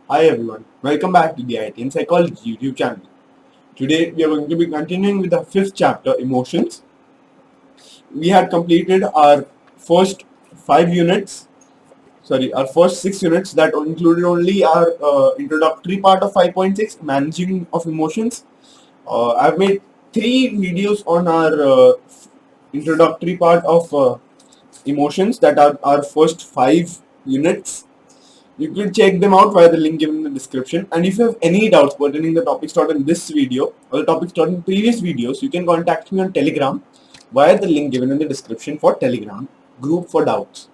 Hi everyone, welcome back to the IT and Psychology YouTube channel. Today we are going to be continuing with the fifth chapter, Emotions. We had completed our first 5 units, our first 6 units that included only our introductory part of 5.6, Managing of Emotions. I've made 3 videos on our introductory part of emotions, that are our first 5 units. You can check them out via the link given in the description. And if you have any doubts pertaining the topics taught in this video or the topics taught in previous videos, you can contact me on Telegram via the link given in the description for Telegram group for doubts.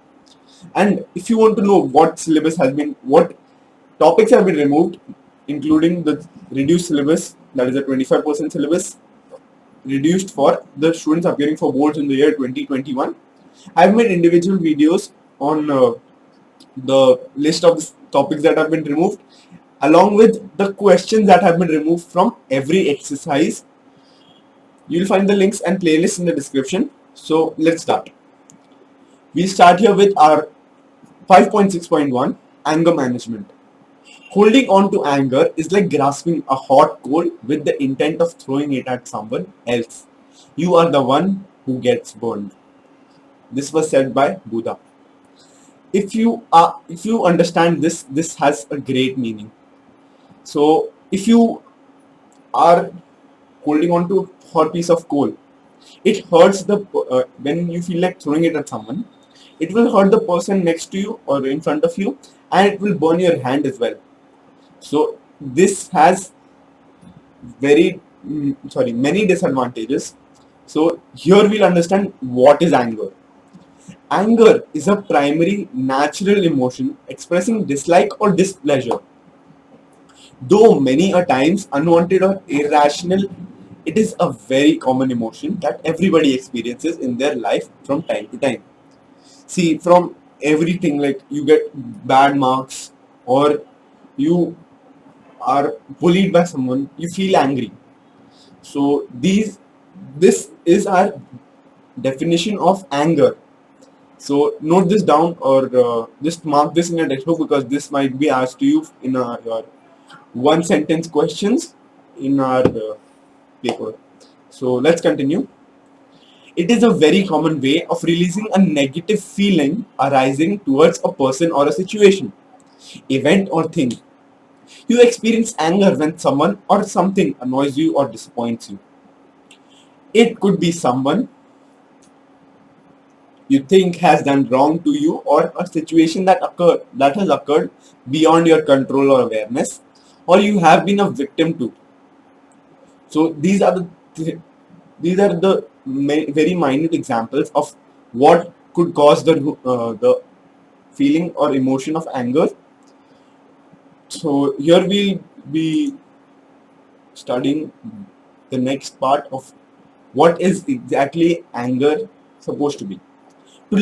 And if you want to know what topics have been removed, including the reduced syllabus, that is a 25% syllabus reduced for the students appearing for boards in the year 2021, I've made individual videos on the list of the topics that have been removed, along with the questions that have been removed from every exercise. You'll find the links and playlists in the description. So let's start. We'll start here with our 5.6.1, anger management. Holding on to anger is like grasping a hot coal with the intent of throwing it at someone else. You are the one who gets burned. This was said by Buddha. If you understand this, this has a great meaning. So if you are holding on to a hot piece of coal, it hurts when you feel like throwing it at someone, it will hurt the person next to you or in front of you, and it will burn your hand as well. So this has many disadvantages. So here we'll understand what is anger. Anger is a primary natural emotion expressing dislike or displeasure. Though many a times unwanted or irrational, it is a very common emotion that everybody experiences in their life from time to time. See, from everything, like you get bad marks or you are bullied by someone, you feel angry. So this is our definition of anger. So note this down, or just mark this in your textbook, because this might be asked to you in your one sentence questions in our paper. So let's continue. It is a very common way of releasing a negative feeling arising towards a person or a situation, event or thing. You experience anger when someone or something annoys you or disappoints you. It could be someone you think has done wrong to you, or a situation that has occurred beyond your control or awareness, or you have been a victim to. So these are the very minute examples of what could cause the feeling or emotion of anger. So here we'll be studying the next part of what is exactly anger supposed to be. To a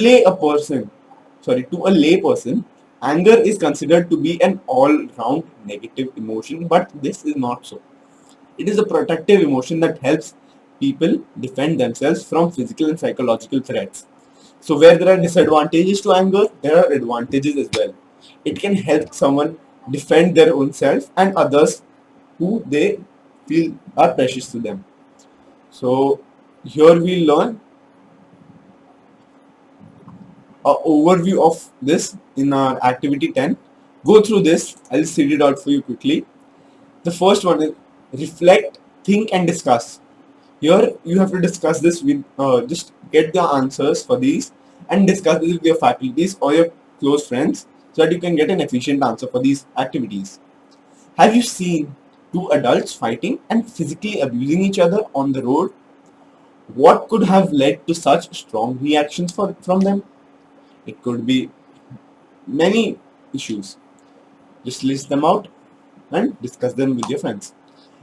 lay person, anger is considered to be an all-round negative emotion, but this is not so. It is a protective emotion that helps people defend themselves from physical and psychological threats. So where there are disadvantages to anger, there are advantages as well. It can help someone defend their own self and others who they feel are precious to them. So here we learn an overview of this in our activity 10. Go through this. I'll read it out for you quickly. The first one is reflect, think and discuss. Here you have to discuss this with, just get the answers for these and discuss this with your faculties or your close friends, so that you can get an efficient answer for these activities. Have you seen two adults fighting and physically abusing each other on the road? What could have led to such strong reactions from them? It could be many issues. Just list them out and discuss them with your friends.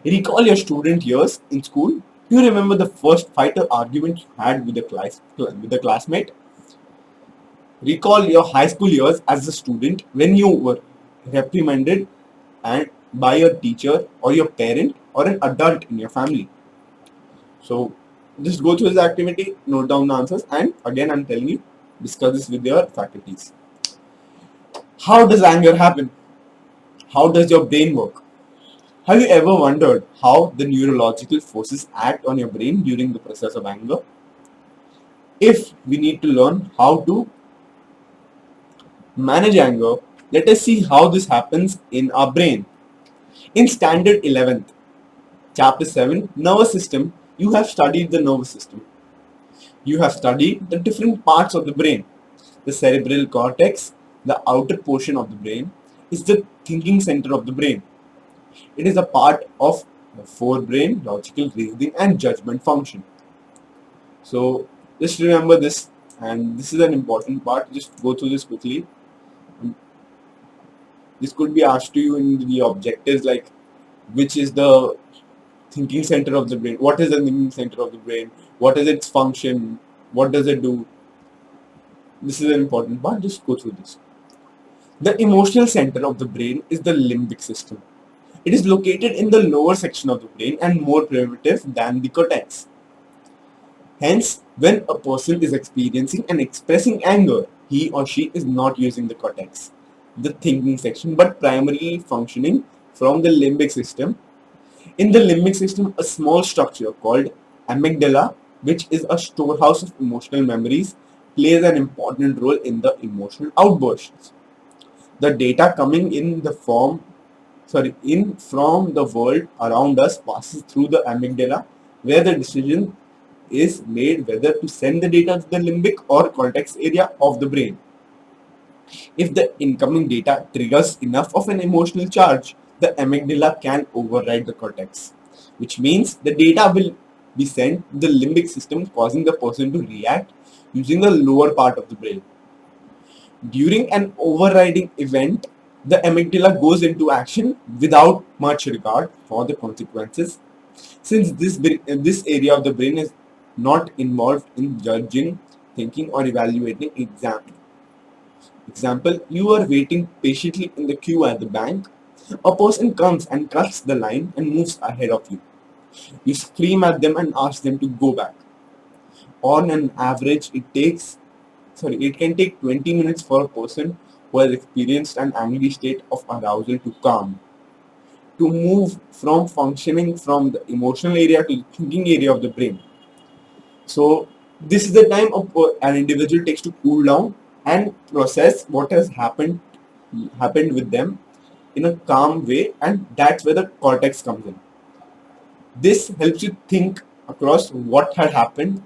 Recall your student years in school. Do you remember the first fight or argument you had with a classmate? Recall your high school years as a student when you were reprimanded and by your teacher or your parent or an adult in your family. So just go through this activity, note down the answers, and again I'm telling you, discuss this with your faculties. How does anger happen? How does your brain work? Have you ever wondered how the neurological forces act on your brain during the process of anger? If we need to learn how to manage anger, let us see how this happens in our brain. In Standard 11th, Chapter 7, Nervous System, you have studied the nervous system. You have studied the different parts of the brain. The cerebral cortex, the outer portion of the brain, is the thinking center of the brain. It is a part of the forebrain, logical reasoning and judgment function. So just remember this, and this is an important part. Just go through this quickly. This could be asked to you in the objectives, like which is the thinking center of the brain, what is the thinking center of the brain, what is its function, what does it do. This is an important part. Just go through this. The emotional center of the brain is the limbic system. It is located in the lower section of the brain and more primitive than the cortex. Hence, when a person is experiencing and expressing anger, he or she is not using the cortex, the thinking section, but primarily functioning from the limbic system. In the limbic system, a small structure called amygdala, which is a storehouse of emotional memories, plays an important role in the emotional outbursts. The data coming in the from the world around us passes through the amygdala, where the decision is made whether to send the data to the limbic or cortex area of the brain. If the incoming data triggers enough of an emotional charge, the amygdala can override the cortex, which means the data will be sent to the limbic system, causing the person to react using the lower part of the brain. During an overriding event, the amygdala goes into action without much regard for the consequences, since this area of the brain is not involved in judging, thinking, or evaluating Example, you are waiting patiently in the queue at the bank. A person comes and cuts the line and moves ahead of you. You scream at them and ask them to go back. On an average, it can take 20 minutes for a person who has experienced an angry state of arousal to calm, to move from functioning from the emotional area to the thinking area of the brain. So this is the time an individual takes to cool down and process what has happened with them in a calm way, and that's where the cortex comes in. This helps you think across what had happened,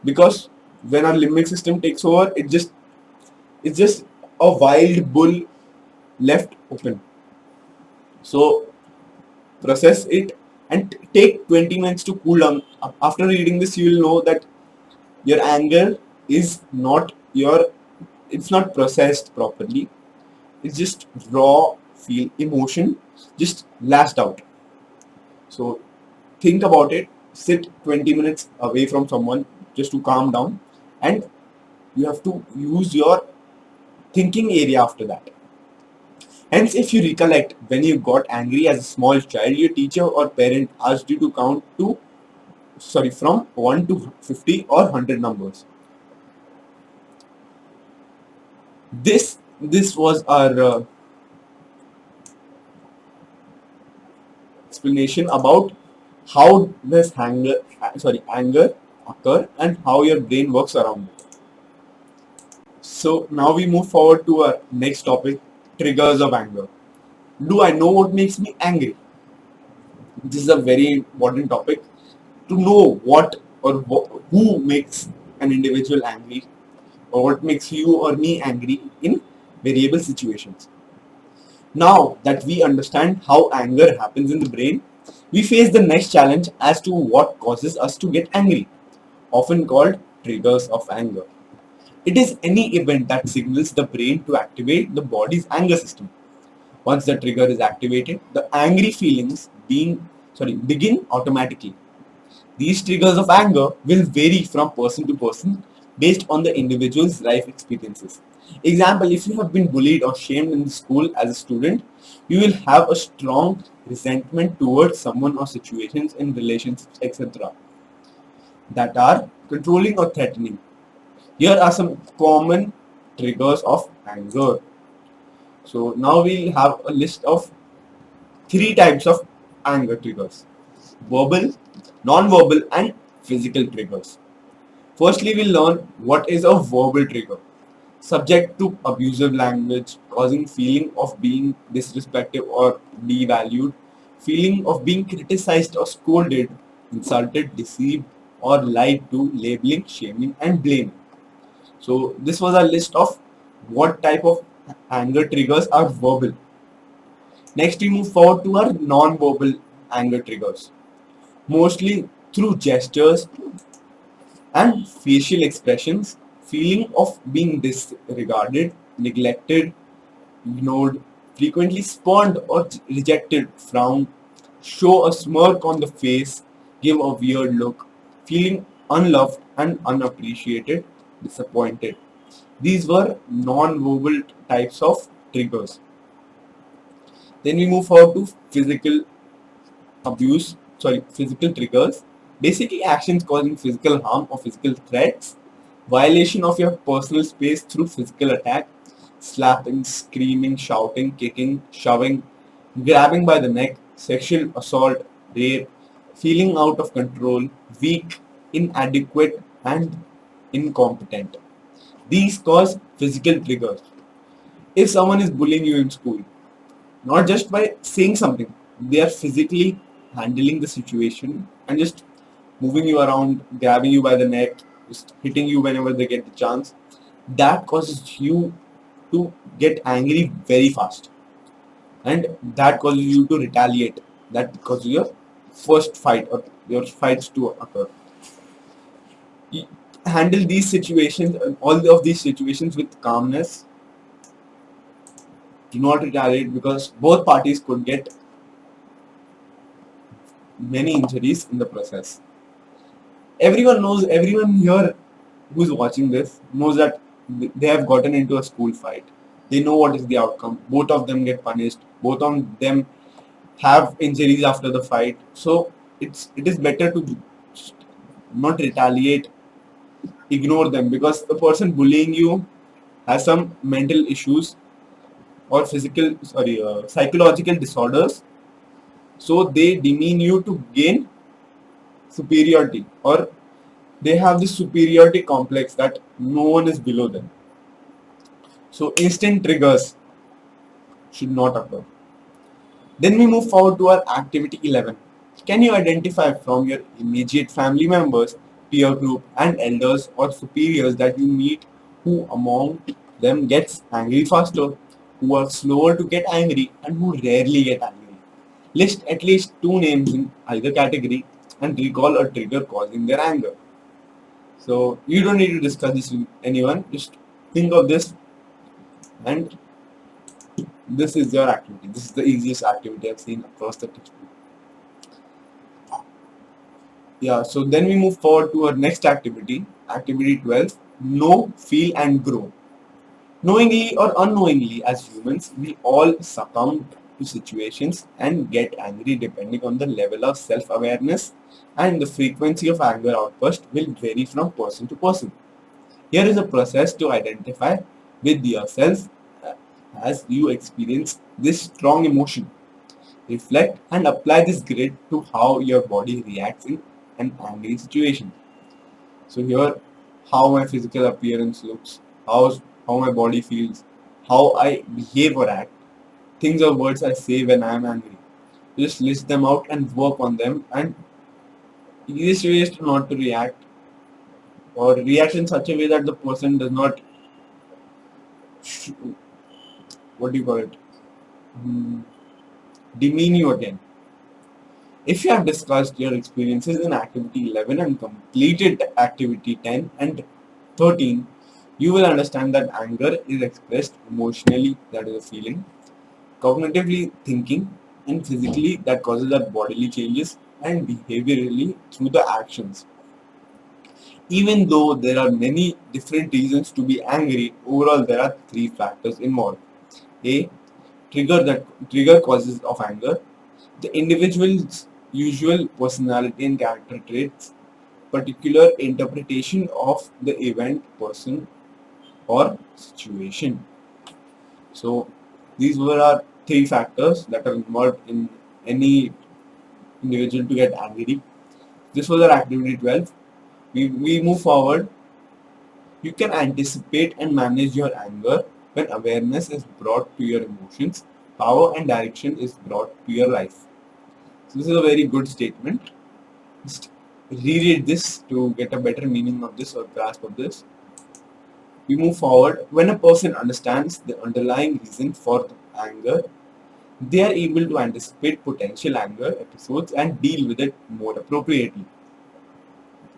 because when our limbic system takes over, it's just a wild bull left open. So process it and take 20 minutes to cool down. After reading this, you will know that your anger is not it's not processed properly. It's just raw feel emotion just lashed out. So think about it. Sit 20 minutes away from someone just to calm down, and you have to use your thinking area after that. Hence, if you recollect, when you got angry as a small child, your teacher or parent asked you to count from 1 to 50 or 100 numbers. This was our explanation about how does anger occur and how your brain works around it. So now we move forward to our next topic, triggers of anger. Do I know what makes me angry? This is a very important topic, to know who makes an individual angry, or what makes you or me angry in variable situations. Now that we understand how anger happens in the brain, we face the next challenge as to what causes us to get angry, often called triggers of anger. It is any event that signals the brain to activate the body's anger system. Once the trigger is activated, the angry feelings begin automatically. These triggers of anger will vary from person to person based on the individual's life experiences. Example, if you have been bullied or shamed in school as a student, you will have a strong resentment towards someone or situations in relationships, etc., that are controlling or threatening. Here are some common triggers of anger. So now we'll have a list of three types of anger triggers: verbal, non-verbal, and physical triggers. Firstly, we'll learn what is a verbal trigger. Subject to abusive language, causing feeling of being disrespected or devalued, feeling of being criticized or scolded, insulted, deceived, or lied to, labeling, shaming, and blaming. So this was a list of what type of anger triggers are verbal. Next, we move forward to our non-verbal anger triggers, mostly through gestures and facial expressions, feeling of being disregarded, neglected, ignored, frequently spurned or rejected, frown, show a smirk on the face, give a weird look, feeling unloved and unappreciated, disappointed. These were non-verbal types of triggers. Then we move forward to physical triggers. Basically, actions causing physical harm or physical threats, violation of your personal space through physical attack, slapping, screaming, shouting, kicking, shoving, grabbing by the neck, sexual assault, rape, feeling out of control, weak, inadequate, and incompetent. These cause physical triggers. If someone is bullying you in school, not just by saying something, they are physically handling the situation and just moving you around, grabbing you by the neck, just hitting you whenever they get the chance. That causes you to get angry very fast, and that causes you to retaliate. That causes your first fight or your fights to occur. You handle these situations, all of these situations, with calmness. Do not retaliate, because both parties could get many injuries in the process. Everyone here who's watching this knows that they have gotten into a school fight. They know what is the outcome. Both of them get punished. Both of them have injuries after the fight. So it is better to not retaliate, ignore them, because the person bullying you has some mental issues or psychological disorders. So they demean you to gain superiority, or they have this superiority complex that no one is below them. So instant triggers should not occur. Then we move forward to our activity 11. Can you identify from your immediate family members, peer group, and elders or superiors that you meet who among them gets angry faster, who are slower to get angry, and who rarely get angry? List at least two names in either category and recall a trigger causing their anger. So you don't need to discuss this with anyone. Just think of this, and this is your activity. This is the easiest activity I've seen across the textbook. Yeah, so then we move forward to our next activity, activity 12, know, feel and grow. Knowingly or unknowingly, as humans, we all succumb to situations and get angry depending on the level of self-awareness, and the frequency of anger outburst will vary from person to person. Here is a process to identify with yourself as you experience this strong emotion. Reflect and apply this grid to how your body reacts in an angry situation. So here, how my physical appearance looks, how my body feels, how I behave or act, things or words I say when I am angry. Just list them out and work on them. And easiest way is to not to react, or react in such a way that the person does not, what do you call it, Hmm, demean you again. If you have discussed your experiences in activity 11 and completed activity 10 and 13, you will understand that anger is expressed emotionally, that is a feeling, cognitively thinking, and physically, that causes our bodily changes, and behaviorally through the actions. Even though there are many different reasons to be angry, overall there are three factors involved. A. Trigger causes of anger. The individual's usual personality and character traits, particular interpretation of the event, person, or situation. So these were our three factors that are involved in any individual to get angry. This was our activity 12. We move forward. You can anticipate and manage your anger when awareness is brought to your emotions, power and direction is brought to your life. So this is a very good statement. Just reread this to get a better meaning of this or grasp of this. We move forward. When a person understands the underlying reason for the anger, they are able to anticipate potential anger episodes and deal with it more appropriately.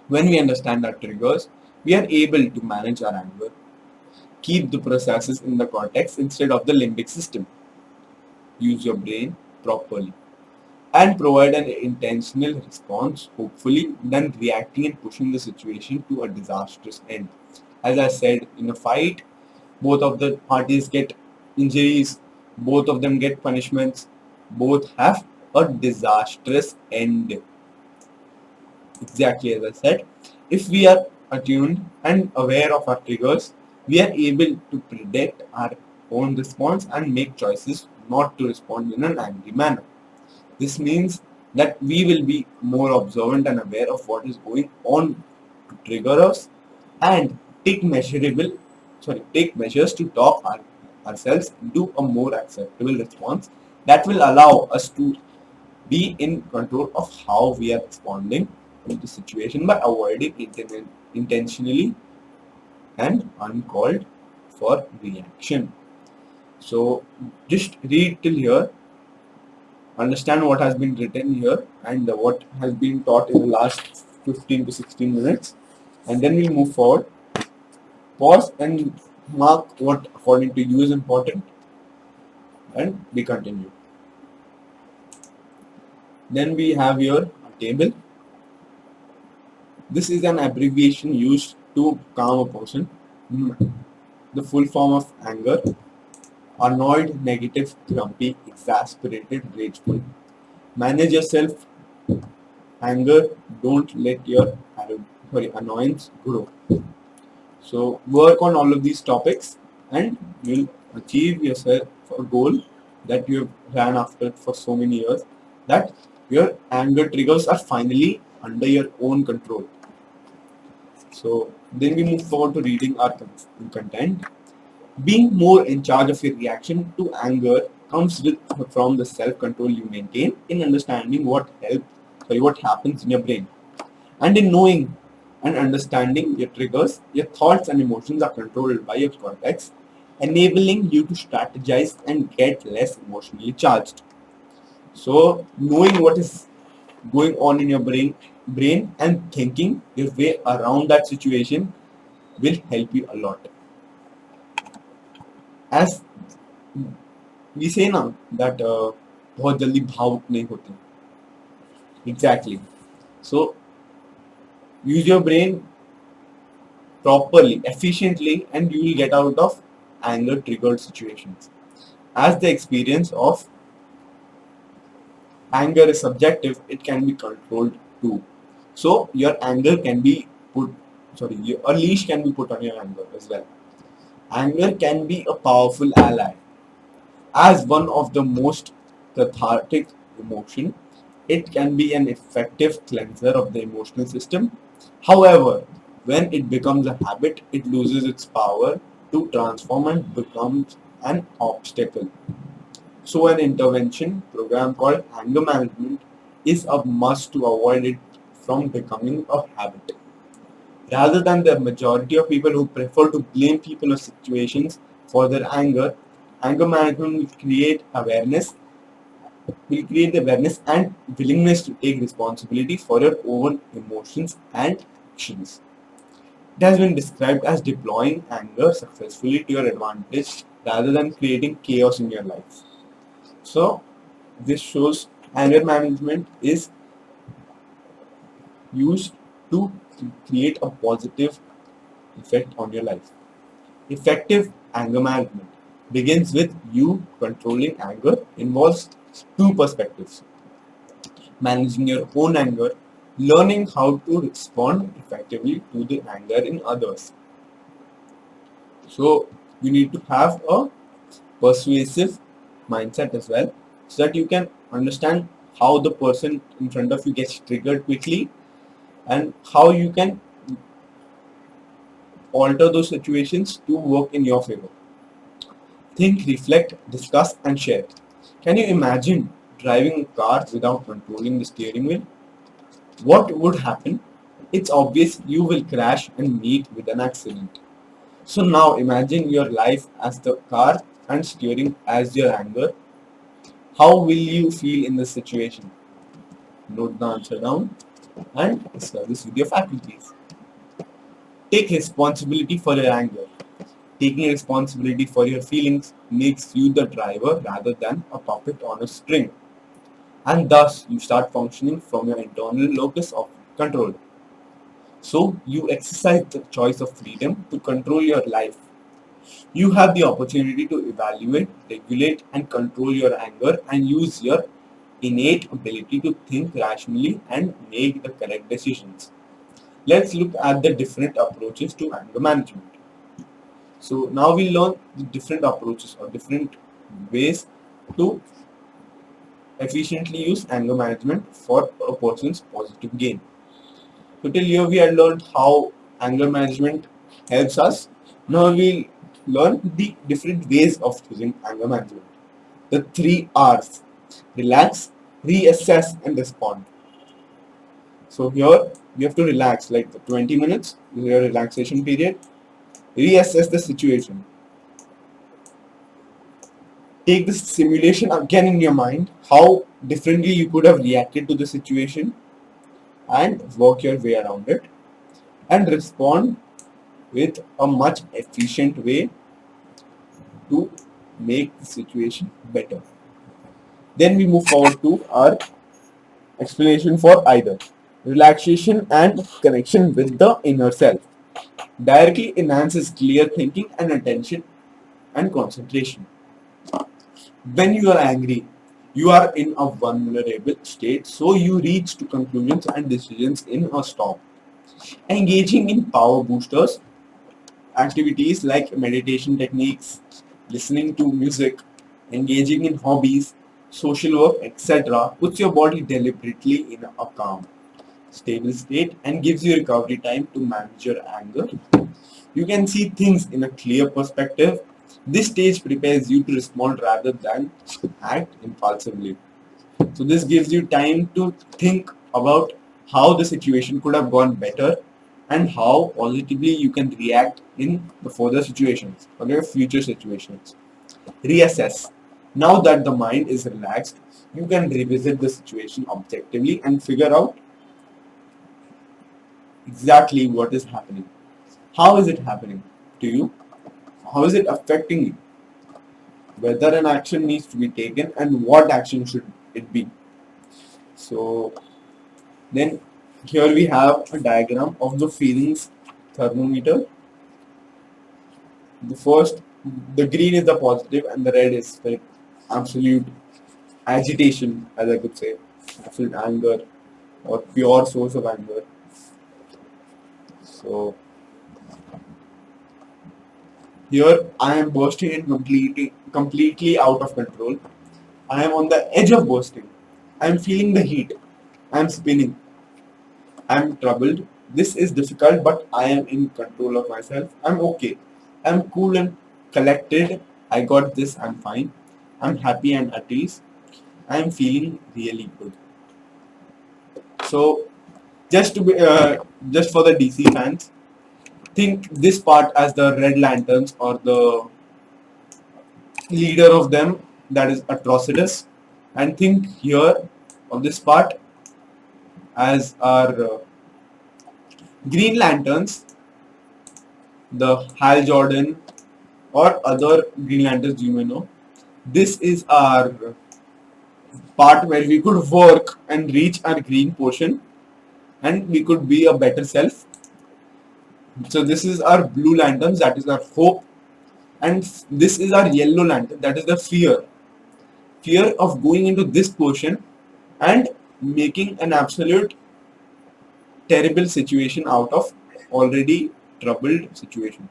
When we understand our triggers, we are able to manage our anger, keep the processes in the cortex instead of the limbic system, use your brain properly, and provide an intentional response, hopefully, than reacting and pushing the situation to a disastrous end. As I said, in a fight, both of the parties get injuries, both of them get punishments, both have a disastrous end. Exactly as I said, if we are attuned and aware of our triggers, we are able to predict our own response and make choices not to respond in an angry manner. This means that we will be more observant and aware of what is going on to trigger us and take measures to talk ourselves into a more acceptable response that will allow us to be in control of how we are responding to the situation by avoiding intentionally and uncalled for reaction. So just read till here, understand what has been written here and what has been taught in the last 15 to 16 minutes, and then we'll move forward. Pause and mark what according to you is important, and we continue. Then we have here a table. This is an abbreviation used to calm a person. The full form of anger: annoyed, negative, grumpy, exasperated, rageful. Manage yourself anger. Don't let your annoyance grow. So work on all of these topics and you'll achieve yourself a goal that you have ran after for so many years, that your anger triggers are finally under your own control. So then we move forward to reading our content. Being more in charge of your reaction to anger comes from the self-control you maintain in understanding what happens in your brain, and in knowing and understanding your triggers. Your thoughts and emotions are controlled by your cortex, enabling you to strategize and get less emotionally charged. So knowing what is going on in your brain and thinking your way around that situation will help you a lot. As we say now that बहुत जल्दी भावुक नहीं होते. Exactly. So use your brain properly, efficiently, and you will get out of anger triggered situations. As the experience of anger is subjective, it can be controlled too. So your anger can be a leash can be put on your anger as well. Anger can be a powerful ally. As one of the most cathartic emotion, it can be an effective cleanser of the emotional system. However, when it becomes a habit, it loses its power to transform and becomes an obstacle. So an intervention program called anger management is a must to avoid it from becoming a habit. Rather than the majority of people who prefer to blame people or situations for their anger management will create the awareness and willingness to take responsibility for your own emotions and actions. It has been described as deploying anger successfully to your advantage rather than creating chaos in your life. So, this shows anger management is used to create a positive effect on your life. Effective anger management begins with you controlling anger, involves two perspectives: managing your own anger, learning how to respond effectively to the anger in others. So you need to have a persuasive mindset as well, so that you can understand how the person in front of you gets triggered quickly and how you can alter those situations to work in your favor. Think, reflect, discuss, and share. Can you imagine driving a car without controlling the steering wheel? What would happen? It's obvious you will crash and meet with an accident. So now imagine your life as the car and steering as your anger. How will you feel in this situation? Note the answer down and discuss this with your faculties. Take responsibility for your anger. Taking responsibility for your feelings makes you the driver rather than a puppet on a string. And thus you start functioning from your internal locus of control. So you exercise the choice of freedom to control your life. You have the opportunity to evaluate, regulate, and control your anger and use your innate ability to think rationally and make the correct decisions. Let's look at the different approaches to anger management. So now we learn the different approaches or different ways to efficiently use anger management for a person's positive gain. So till here we had learned how anger management helps us. Now we'll learn the different ways of using anger management. The three R's: relax, reassess, and respond. So here you have to relax, like the 20 minutes is your relaxation period. Reassess the situation. Take the simulation again in your mind, how differently you could have reacted to the situation and work your way around it and respond with a much efficient way to make the situation better. Then we move forward to our explanation for either relaxation and connection with the inner self. Directly enhances clear thinking and attention and concentration. When you are angry, you are in a vulnerable state, so you reach to conclusions and decisions in a storm. Engaging in power boosters activities like meditation techniques, listening to music, engaging in hobbies, social work, etc., puts your body deliberately in a calm, stable state and gives you recovery time to manage your anger. You can see things in a clear perspective. This stage prepares you to respond rather than act impulsively. So this gives you time to think about how the situation could have gone better and how positively you can react in the further situations or your future situations. Reassess. Now that the mind is relaxed, you can revisit the situation objectively and figure out exactly what is happening. How is it happening to you? How is it affecting you? Whether an action needs to be taken and what action should it be. So then here we have a diagram of the feelings thermometer. The first, the green is the positive and the red is like absolute agitation, as I could say, absolute anger or pure source of anger. So here I am bursting and completely out of control. I am on the edge of bursting. I am feeling the heat. I am spinning. I am troubled. This is difficult, but I am in control of myself. I'm okay. I'm cool and collected. I got this. I'm fine. I'm happy and at ease. I'm feeling really good. So, just for the DC fans, think this part as the Red Lanterns or the leader of them, that is Atrocitus, and think here of this part as our Green Lanterns, the Hal Jordan or other Green Lanterns you may know. This is our part where we could work and reach our green portion and we could be a better self. So this is our blue lanterns, that is our hope, and this is our yellow lantern, that is the fear of going into this portion and making an absolute terrible situation out of already troubled situation.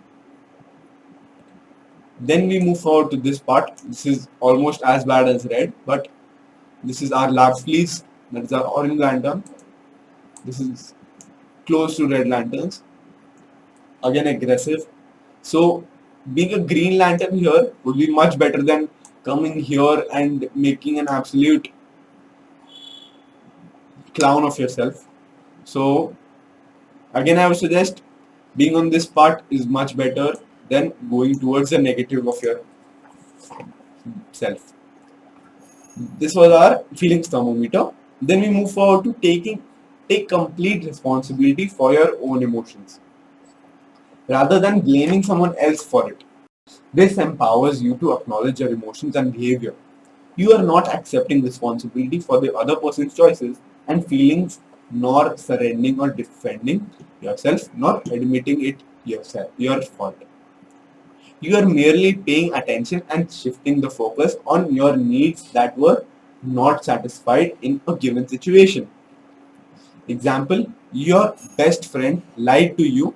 Then we move forward to this part. This is almost as bad as red, but this is our lab fleece. That is our orange lantern. This is close to red lanterns. Again aggressive. So being a green lantern here would be much better than coming here and making an absolute clown of yourself. So again I would suggest being on this part is much better than going towards the negative of your self. This was our feelings thermometer. Then we move forward to take complete responsibility for your own emotions rather than blaming someone else for it. This empowers you to acknowledge your emotions and behavior. You are not accepting responsibility for the other person's choices and feelings, nor surrendering or defending yourself, nor admitting it yourself, your fault. You are merely paying attention and shifting the focus on your needs that were not satisfied in a given situation. Example, your best friend lied to you.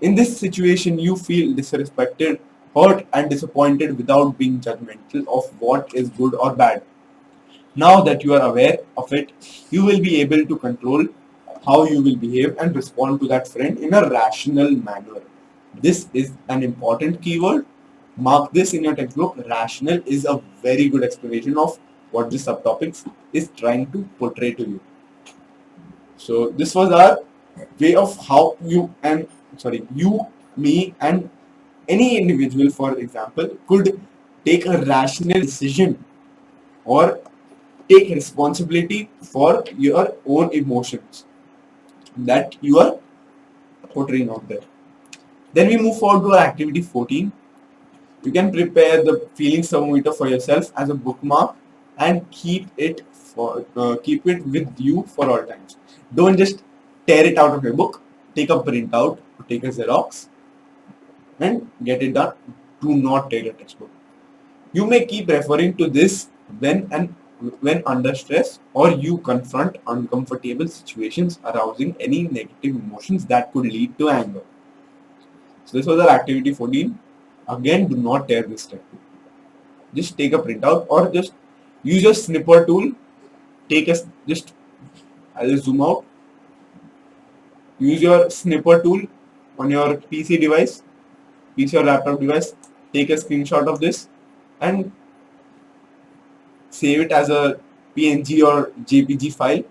In this situation, you feel disrespected, hurt, and disappointed without being judgmental of what is good or bad. Now that you are aware of it, you will be able to control how you will behave and respond to that friend in a rational manner. This is an important keyword. Mark this in your textbook. Rational is a very good explanation of what this subtopic is trying to portray to you. So this was our way of how you, me, and any individual, for example, could take a rational decision or take responsibility for your own emotions that you are portraying out there. Then we move forward to our activity 14. You can prepare the feelings thermometer for yourself as a bookmark and keep it with you for all times. Don't just tear it out of your book. Take a printout, take a Xerox, and get it done. Do not tear your textbook. You may keep referring to this when under stress or you confront uncomfortable situations arousing any negative emotions that could lead to anger. So this was our activity 14. Again, do not tear this textbook. Just take a printout or just use your snipper tool. I'll zoom out. Use your snipper tool on your PC device, or laptop device. Take a screenshot of this and save it as a PNG or JPG file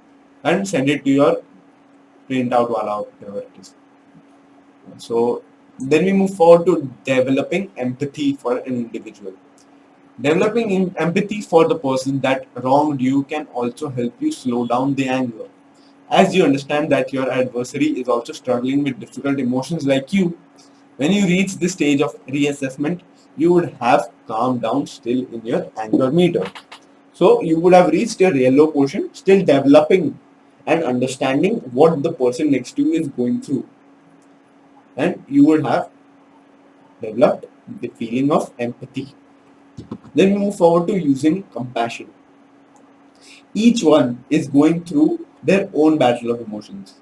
and send it to your printout wala, whatever it is. So then we move forward to developing empathy for an individual. Developing empathy for the person that wronged you can also help you slow down the anger. As you understand that your adversary is also struggling with difficult emotions like you, when you reach this stage of reassessment, you would have calmed down still in your anger meter. So you would have reached your yellow portion, still developing and understanding what the person next to you is going through. And you would have developed the feeling of empathy. Then we move forward to using compassion. Each one is going through their own battle of emotions.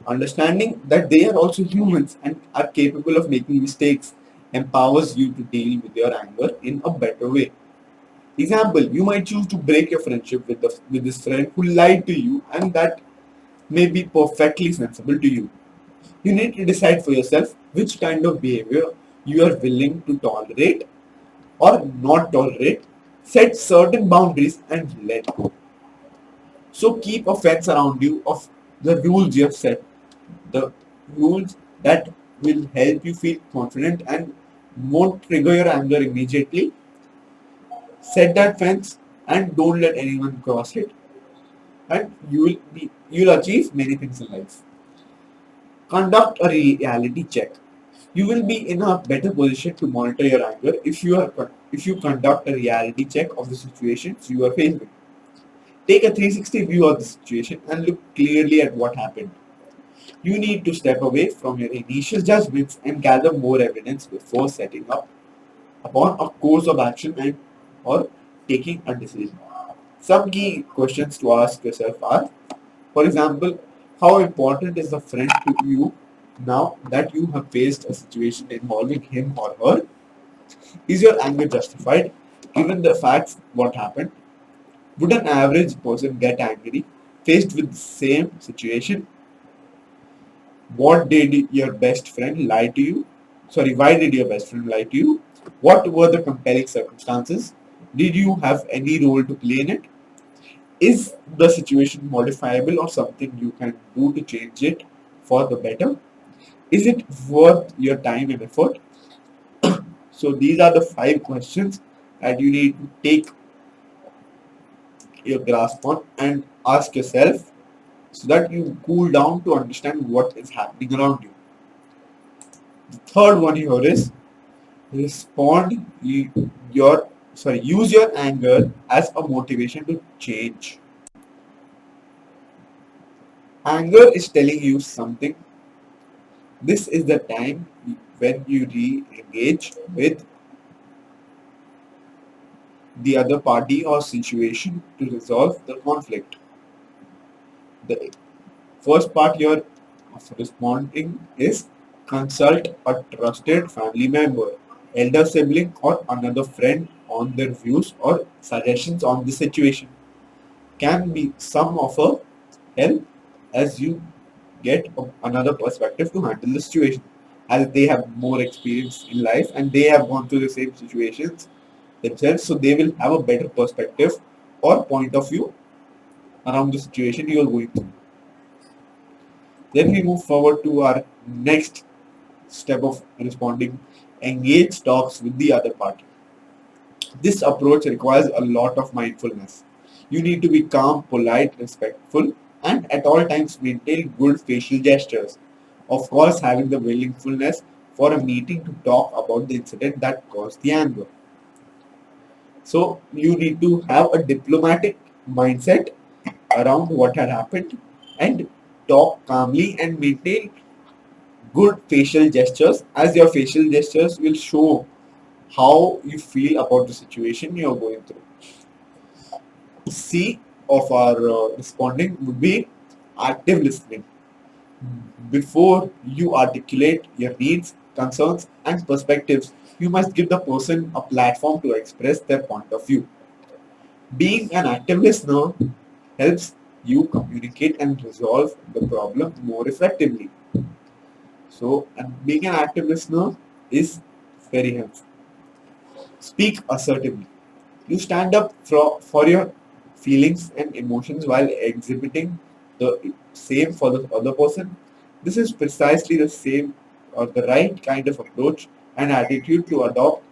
Understanding that they are also humans and are capable of making mistakes empowers you to deal with your anger in a better way. Example, you might choose to break your friendship with this friend who lied to you, and that may be perfectly sensible to you. You need to decide for yourself which kind of behavior you are willing to tolerate or not tolerate. Set certain boundaries and let go. So keep a fence around you of the rules you have set, the rules that will help you feel confident and won't trigger your anger immediately. Set that fence and don't let anyone cross it, and you'll achieve many things in life. Conduct a reality check. You will be in a better position to monitor your anger if you conduct a reality check of the situations you are facing. Take a 360 view of the situation and look clearly at what happened. You need to step away from your initial judgments and gather more evidence before setting up upon a course of action or taking a decision. Some key questions to ask yourself are, for example, how important is the friend to you now that you have faced a situation involving him or her? Is your anger justified? Given the facts, what happened? Would an average person get angry faced with the same situation? What did your best friend lie to you? Sorry, why did your best friend lie to you? What were the compelling circumstances? Did you have any role to play in it? Is the situation modifiable or something you can do to change it for the better? Is it worth your time and effort? So these are the 5 questions that you need to take your grasp on and ask yourself so that you cool down to understand what is happening around you. The third one here is respond your use your anger as a motivation to change. Anger is telling you something. This is the time when you re-engage with the other party or situation to resolve the conflict. The first part here of responding is consult a trusted family member, elder sibling, or another friend on their views or suggestions on the situation. Can be some of a help as you get another perspective to handle the situation, as they have more experience in life and they have gone through the same situations themselves, so they will have a better perspective or point of view around the situation you are going through. Then we move forward to our next step of responding: engage talks with the other party. This approach requires a lot of mindfulness. You need to be calm, polite, respectful, and at all times maintain good facial gestures. Of course, having the willingness for a meeting to talk about the incident that caused the anger. So you need to have a diplomatic mindset around what had happened and talk calmly and maintain good facial gestures, as your facial gestures will show how you feel about the situation you're going through. C of our responding would be active listening. Before you articulate your needs, concerns, and perspectives, you must give the person a platform to express their point of view. Being an active listener helps you communicate and resolve the problem more effectively. So, and being an active listener is very helpful. Speak assertively. You stand up for your feelings and emotions while exhibiting the same for the other person. This is precisely the same or the right kind of approach and attitude to adopt,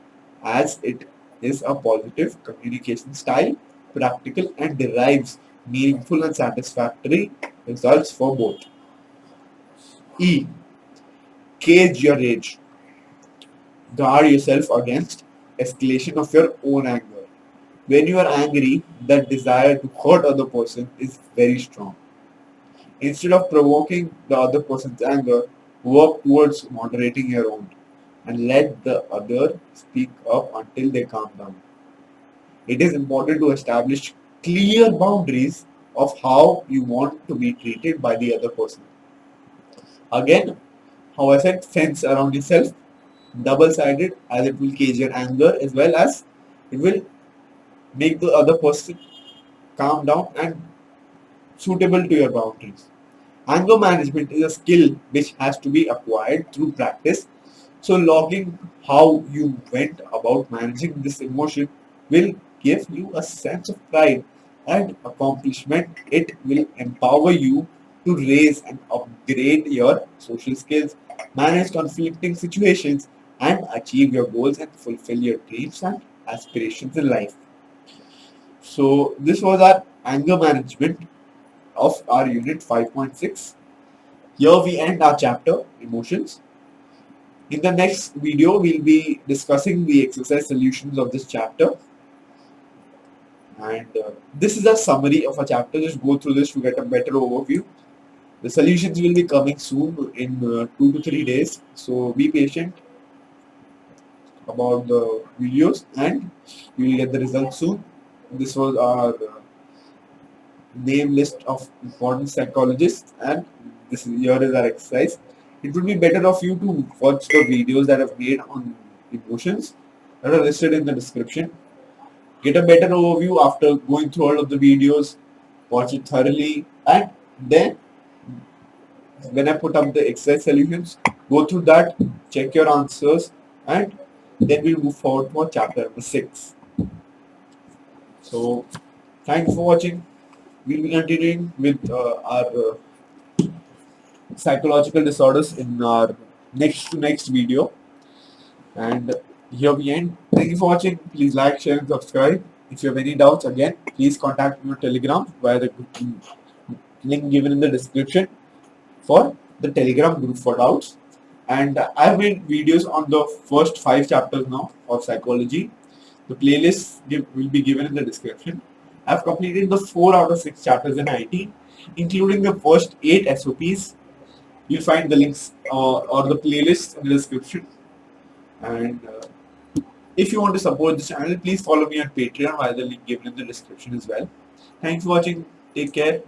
as it is a positive communication style, practical, and derives meaningful and satisfactory results for both. E. Cage your rage. Guard yourself against escalation of your own anger. When you are angry, that desire to hurt other person is very strong. Instead of provoking the other person's anger, work towards moderating your own and let the other speak up until they calm down. It is important to establish clear boundaries of how you want to be treated by the other person. Again, how I said, fence around yourself, double-sided, as it will cage your anger as well as it will make the other person calm down and suitable to your boundaries. Anger management is a skill which has to be acquired through practice. So logging how you went about managing this emotion will give you a sense of pride and accomplishment. It will empower you to raise and upgrade your social skills, manage conflicting situations, and achieve your goals and fulfill your dreams and aspirations in life. So this was our anger management of our unit 5.6. Here we end our chapter, emotions. In the next video, we'll be discussing the exercise solutions of this chapter. And this is a summary of a chapter. Just go through this to get a better overview. The solutions will be coming soon in 2 to 3 days. So be patient about the videos and you will get the results soon. This was our name list of important psychologists, and this is here is our exercise. It would be better of you to watch the videos that I've made on emotions that are listed in the description. Get a better overview after going through all of the videos, watch it thoroughly, and then when I put up the exercise solutions, go through that, check your answers, and then we'll move forward for chapter number 6. So, thanks for watching. We'll be continuing with our psychological disorders in our next video. And here we end. Thank you for watching. Please like, share, and subscribe. If you have any doubts, again, please contact me on Telegram via the link given in the description for the Telegram group for doubts. And I've made videos on the first 5 chapters now of psychology. The playlist will be given in the description. I've completed the 4 out of 6 chapters in IT, including the first 8 SOPs. You'll find the links or the playlist in the description. And if you want to support the channel, please follow me on Patreon via the link given in the description as well. Thanks for watching. Take care.